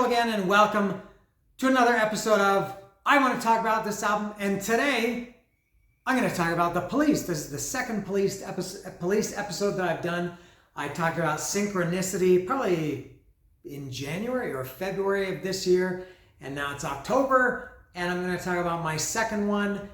again and welcome to another episode of I Want to Talk About This Album. And today I'm going to talk about The Police. This is the second Police episode that I've done. I talked about Synchronicity probably in January or February of this year, and now it's October and I'm going to talk about my second one.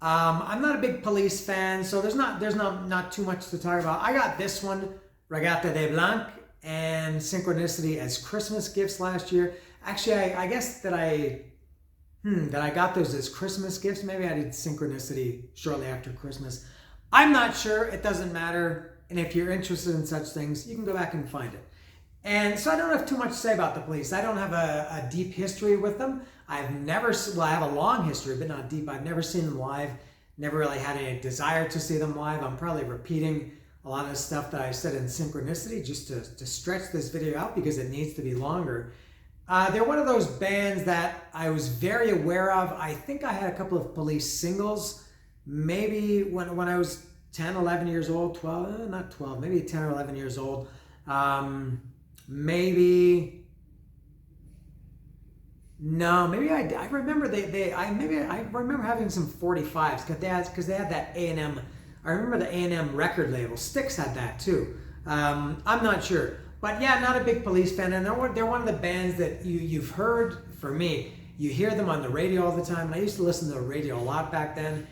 I'm not a big Police fan, so there's not too much to talk about. I got this one, Reggatta de Blanc and Synchronicity, as Christmas gifts last year. Actually, I guess that I got those as Christmas gifts. Maybe I did Synchronicity shortly after Christmas. I'm not sure. It doesn't matter. And if you're interested in such things, you can go back and find it. And so I don't have too much to say about the Police. I don't have a deep history with them. I have a long history, but not deep. I've never seen them live. Never really had any desire to see them live. I'm probably repeating a lot of the stuff that I said in Synchronicity just to stretch this video out because it needs to be longer. They're one of those bands that I was very aware of. I think I had a couple of Police singles, maybe when I was 10, 11 years old, 12, not 12, maybe 10 or 11 years old. Maybe I remember I remember having some 45s because they had that A&M. I remember the A&M record label. Styx had that too. I'm not sure. But yeah, not a big Police fan. And they're one of the bands that you've heard, for me, you hear them on the radio all the time. And I used to listen to the radio a lot back then.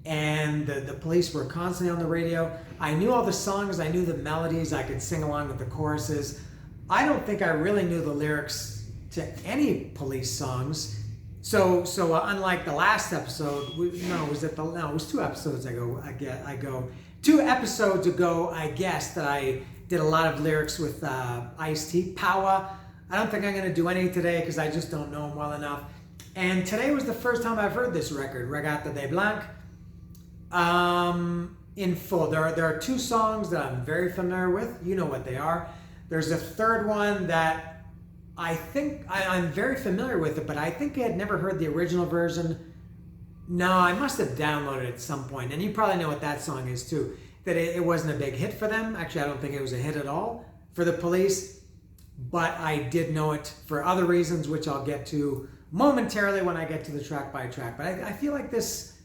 And the Police were constantly on the radio. I knew all the songs. I knew the melodies. I could sing along with the choruses. I don't think I really knew the lyrics to any Police songs. So unlike the last episode, it was 2 episodes ago. 2 episodes ago, I guess, that I did a lot of lyrics with Ice-T, Power. I don't think I'm going to do any today because I just don't know him well enough. And today was the first time I've heard this record, Reggatta de Blanc, in full. There are 2 songs that I'm very familiar with. You know what they are. There's a third one that I think I'm very familiar with it, but I think I had never heard the original version. No, I must have downloaded it at some point, and you probably know what that song is too. That it wasn't a big hit for them. Actually, I don't think it was a hit at all for the Police, but I did know it for other reasons, which I'll get to momentarily when I get to the track by track. But I feel like this,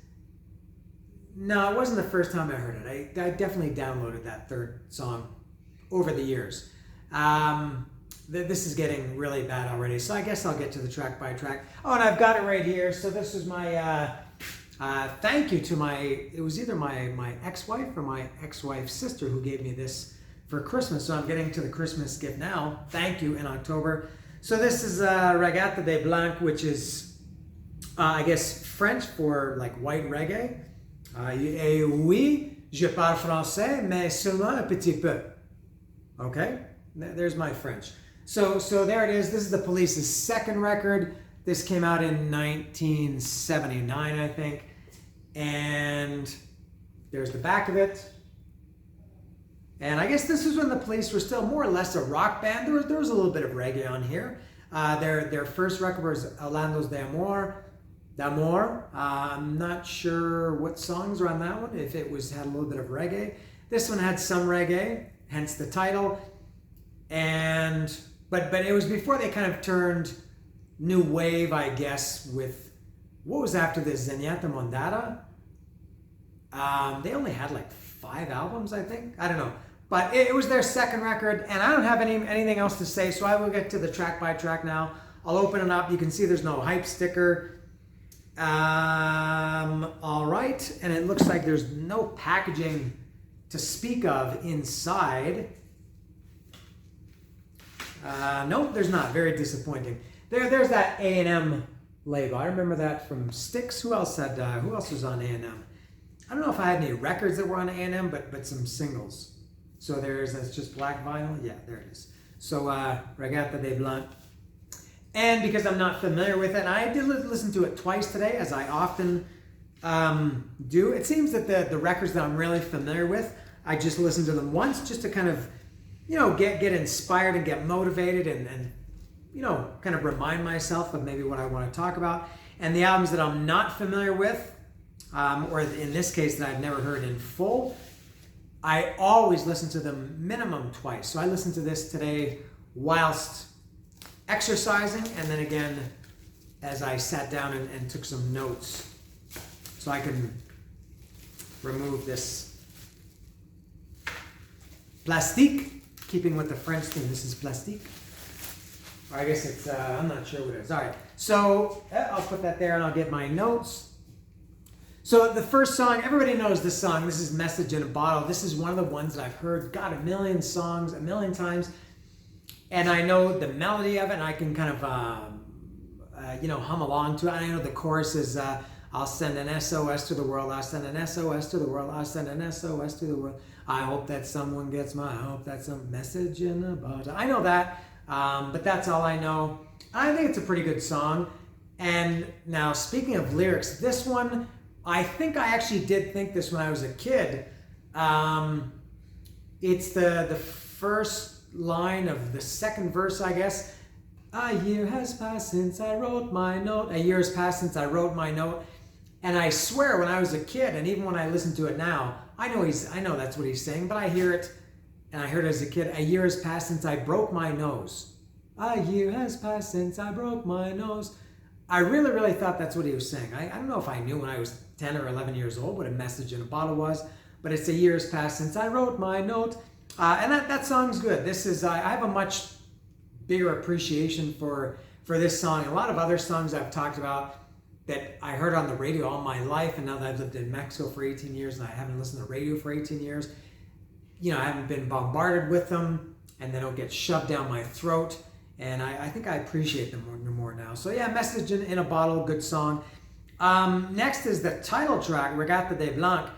no, it wasn't the first time I heard it. I definitely downloaded that third song over the years. This is getting really bad already, so I guess I'll get to the track by track. Oh, and I've got it right here. So this is my thank you to it was either my ex-wife or my ex-wife's sister who gave me this for Christmas. So I'm getting to the Christmas gift now. Thank you, in October. So this is Reggatta de Blanc, which is, I guess, French for like white reggae. Et oui, je parle français, mais seulement un petit peu. Okay, there's my French. So there it is. This is the Police's second record. This came out in 1979, I think. And there's the back of it. And I guess this is when the Police were still more or less a rock band. There was a little bit of reggae on here. Their first record was Hablando de Amor. I'm not sure what songs are on that one, if it had a little bit of reggae. This one had some reggae, hence the title. And but it was before they kind of turned new wave, I guess, with what was after this, Zenyatta Mondada. They only had like 5 albums, I think. I don't know. But it was their second record, and I don't have anything else to say, so I will get to the track by track now. I'll open it up. You can see there's no hype sticker. All right, and it looks like there's no packaging to speak of inside. Nope, there's not. Very disappointing. There's that A&M label. I remember that from Styx. Who else was on A&M? I don't know if I had any records that were on A&M, but some singles. So that's just black vinyl. Yeah, there it is. So Reggatta de Blanc. And because I'm not familiar with it, and I did listen to it twice today, as I often do. It seems that the records that I'm really familiar with, I just listen to them once just to kind of, get inspired and get motivated and kind of remind myself of maybe what I want to talk about. And the albums that I'm not familiar with, or in this case that I've never heard in full, I always listen to them minimum twice. So I listened to this today whilst exercising, and then again as I sat down and took some notes. So I can remove this plastique, keeping with the French theme. This is plastique. Or I guess it's, I'm not sure what it is. All right, so I'll put that there and I'll get my notes. So the first song, everybody knows this song. This is Message in a Bottle. This is one of the ones that I've heard, God, a million songs, a million times. And I know the melody of it, and I can kind of, hum along to it. I know the chorus is, I'll send an SOS to the world, I'll send an SOS to the world, I'll send an SOS to the world. I hope that someone gets I hope that's a message in a bottle. I know that, but that's all I know. I think it's a pretty good song. And now, speaking of lyrics, this one, I think I actually did think this when I was a kid. It's the first line of the second verse, I guess. A year has passed since I wrote my note. A year has passed since I wrote my note. And I swear, when I was a kid, and even when I listen to it now, I know that's what he's saying, but I hear it, and I heard it as a kid. A year has passed since I broke my nose. A year has passed since I broke my nose. I really, really thought that's what he was saying. I don't know if I knew when I was 10 or 11 years old what a message in a bottle was, but it's a year has passed since I wrote my note. And that song's good. This is, I have a much bigger appreciation for this song. A lot of other songs I've talked about that I heard on the radio all my life, and now that I've lived in Mexico for 18 years and I haven't listened to radio for 18 years, I haven't been bombarded with them, and they don't get shoved down my throat, and I think I appreciate them more now. So yeah, Message in a Bottle, good song. Next is the title track, Reggatta de Blanc.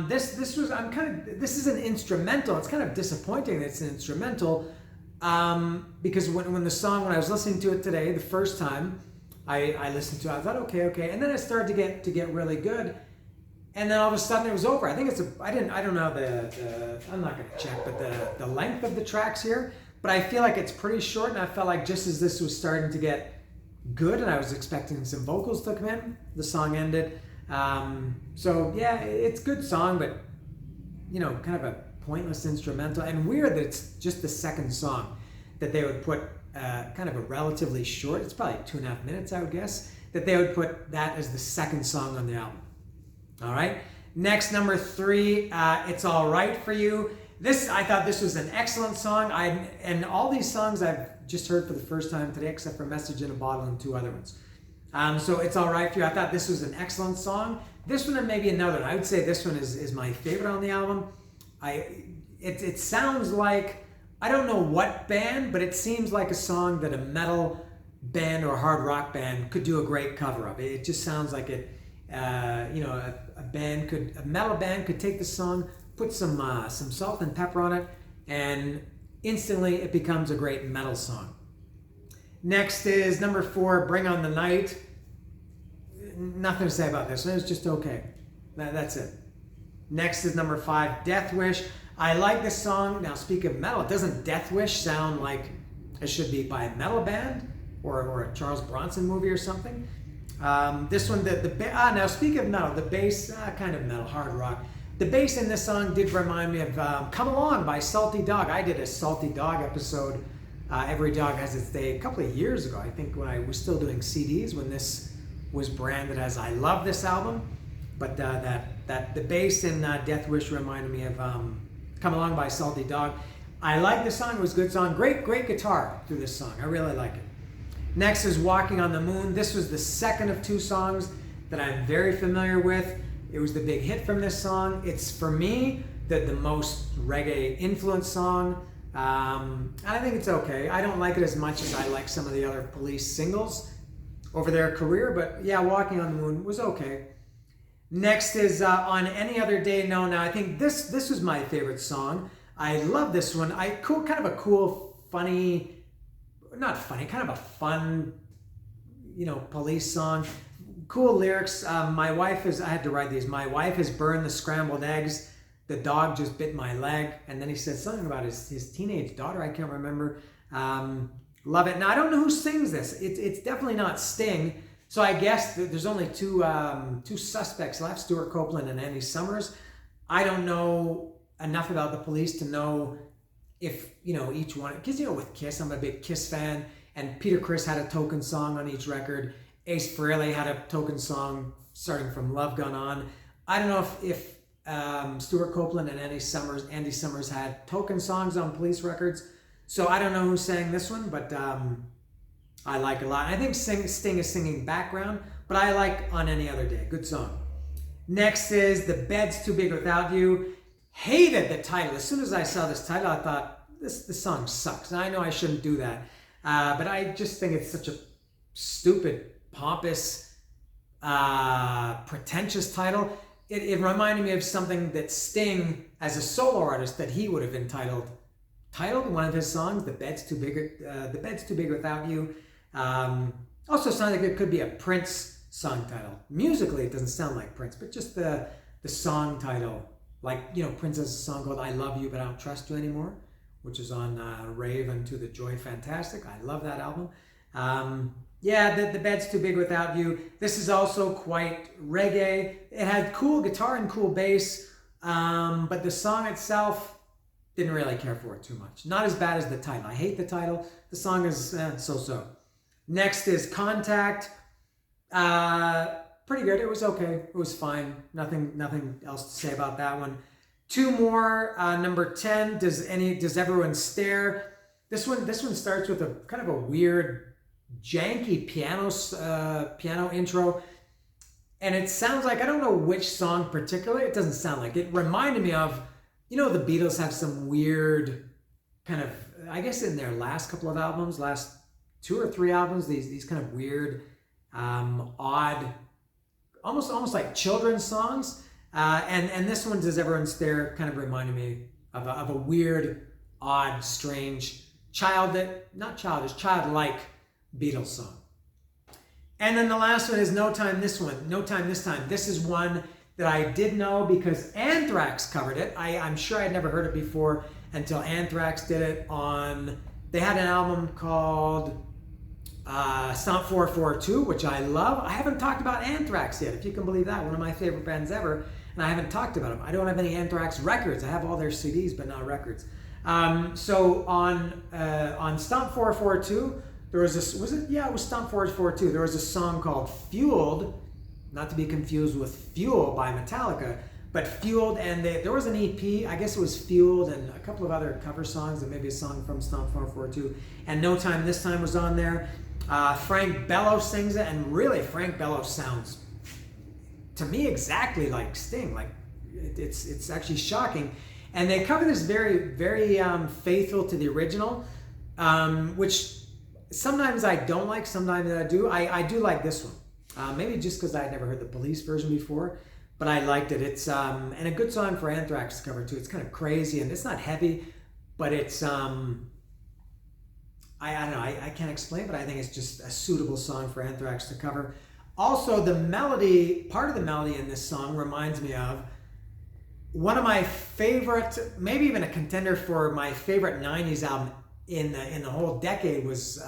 This is an instrumental. It's kind of disappointing that it's an instrumental, because when I was listening to it today, the first time I listened to it, I thought, okay, and then it started to get really good, and then all of a sudden it was over. I think I don't know I'm not going to check, but the length of the tracks here, but I feel like it's pretty short, and I felt like just as this was starting to get good, and I was expecting some vocals to come in, the song ended. So yeah, it's a good song, but kind of a pointless instrumental, and weird that it's just the second song that they would put kind of a relatively short, it's probably 2.5 minutes, I would guess, that they would put that as the second song on the album. All right, next, number 3, It's All Right For You. I thought this was an excellent song. And all these songs I've just heard for the first time today, except for Message in a Bottle and 2 other ones. So It's All Right For You. I thought this was an excellent song. This one and maybe another one. I would say this one is my favorite on the album. It sounds like, I don't know what band, but it seems like a song that a metal band or hard rock band could do a great cover of. It just sounds like it. A metal band could take the song, put some salt and pepper on it, and instantly it becomes a great metal song. Next is number 4, Bring On The Night. Nothing to say about this one. It's just okay. That's it. Next is number 5, Death Wish. I like this song. Now, speak of metal, doesn't Death Wish sound like it should be by a metal band or a Charles Bronson movie or something? This one, now speak of metal, the bass, kind of metal, hard rock. The bass in this song did remind me of Come Along by Salty Dog. I did a Salty Dog episode, Every Dog Has Its Day, a couple of years ago, I think, when I was still doing CDs, when this was branded as I Love This Album. But the bass in Death Wish reminded me of Come Along by Salty Dog. I like this song. It was a good song. Great guitar through this song. I really like it. Next is Walking on the Moon. This was the second of 2 songs that I'm very familiar with. It was the big hit from this song. It's, for me, the most reggae influenced song. And I think it's okay. I don't like it as much as I like some of the other Police singles over their career, but yeah, Walking on the Moon was okay. Next is On Any Other Day. Now I think this was my favorite song. I love this one. Kind of a cool, funny, not funny, kind of a fun, Police song. Cool lyrics. I had to write these. My wife has burned the scrambled eggs. The dog just bit my leg. And then he said something about his teenage daughter. I can't remember. Love it. Now, I don't know who sings this. It's definitely not Sting. So I guess there's only two suspects left, Stuart Copeland and Andy Summers. I don't know enough about the Police to know if, each one, because, with Kiss, I'm a big Kiss fan, and Peter Criss had a token song on each record. Ace Frehley had a token song starting from Love Gun On. I don't know if Stuart Copeland and Andy Summers had token songs on Police records. So I don't know who sang this one, but I like it a lot. I think Sting is singing background, but I like On Any Other Day. Good song. Next is The Bed's Too Big Without You. Hated the title. As soon as I saw this title, I thought, this song sucks. And I know I shouldn't do that. But I just think it's such a stupid, pompous, pretentious title. It reminded me of something that Sting, as a solo artist, that he would have titled one of his songs, The Bed's Too Big Without You. Also sounds like it could be a Prince song title. Musically, it doesn't sound like Prince, but just the song title. Like, Prince has a song called I Love You But I Don't Trust You Anymore, which is on Rave Unto the Joy Fantastic. I love that album. The Bed's Too Big Without You. This is also quite reggae. It had cool guitar and cool bass, but the song itself, didn't really care for it too much. Not as bad as the title. I hate the title. The song is so-so. Next is Contact. Pretty good. It was okay. It was fine. Nothing else to say about that one. Two more. Number 10. Does Everyone Stare? This one starts with a kind of a weird, janky piano intro, and it sounds like, I don't know which song particularly. It doesn't sound like it. Reminded me of, the Beatles have some weird kind of, I guess in their last couple of albums, last 2 or 3 albums, these kind of weird, odd, almost like children's songs. And this one, Does Everyone Stare, kind of reminded me of a weird, odd, strange, childlike Beatles song. And then the last one is No Time This Time. This is one that I did know because Anthrax covered it. I'm sure I'd never heard it before until Anthrax did it they had an album called Stomp 442, which I love. I haven't talked about Anthrax yet, if you can believe that. One of my favorite bands ever, and I haven't talked about them. I don't have any Anthrax records. I have all their CDs, but not records. So on Stomp 442, there was this, it was Stomp 442. There was a song called Fueled, not to be confused with Fuel by Metallica, but Fueled, and there was an EP, I guess it was Fueled, and a couple of other cover songs, and maybe a song from Stomp 442, and No Time This Time was on there. Frank Bello sings it, and really Frank Bello sounds, to me, exactly like Sting. Like, it's actually shocking. And they cover this very, very faithful to the original, which sometimes I don't like, sometimes I do. I do like this one. Maybe just because I had never heard the Police version before, but I liked it. It's and a good song for Anthrax to cover too. It's kind of crazy and it's not heavy, but it's I don't know. I can't explain, but I think it's just a suitable song for Anthrax to cover. Also, the melody, part of the melody in this song reminds me of one of my favorite, maybe even a contender for my favorite 90s album in the whole decade was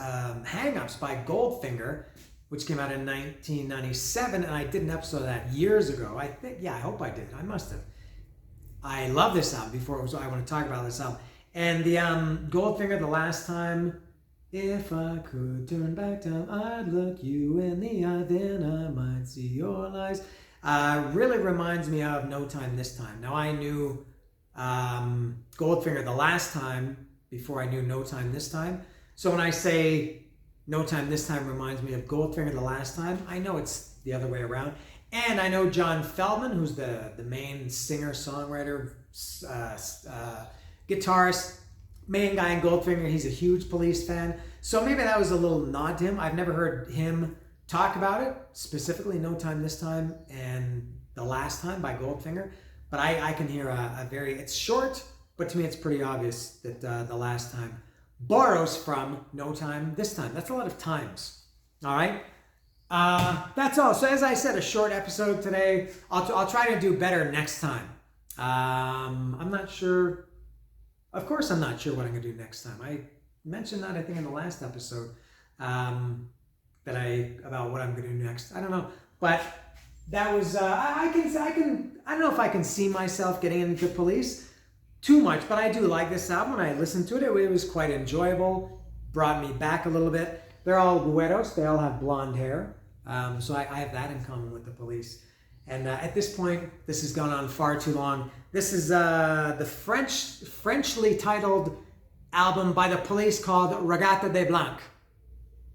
Hang Ups by Goldfinger, which came out in 1997, and I did an episode of that years ago. I hope I did. I must have. I love this album before it was, I want to talk about this album. And the Goldfinger, The Last Time, if I could turn back time, I'd look you in the eye, then I might see your lies. Really reminds me of No Time This Time. Now, I knew Goldfinger The Last Time before I knew No Time This Time. So when I say No Time This Time reminds me of Goldfinger The Last Time, I know it's the other way around. And I know John Feldman, who's the main singer, songwriter, guitarist, main guy in Goldfinger. He's a huge Police fan. So maybe that was a little nod to him. I've never heard him talk about it, specifically No Time This Time and The Last Time by Goldfinger. But I can hear it's short, but to me it's pretty obvious that The Last Time borrows from No Time This Time. That's a lot of times. All right? That's all. So as I said, a short episode today. I'll try to do better next time. I'm not sure. Of course I'm not sure what I'm going to do next time. I mentioned that, I think, in the last episode. About what I'm going to do next. I don't know. But that was, I don't know if I can see myself getting into Police. too much, but I do like this album. When I listened to it, it was quite enjoyable. Brought me back a little bit. They're all güeros. They all have blonde hair. So I have that in common with the Police. And at this point, this has gone on far too long. This is the Frenchly titled album by the Police called Reggatta de Blanc.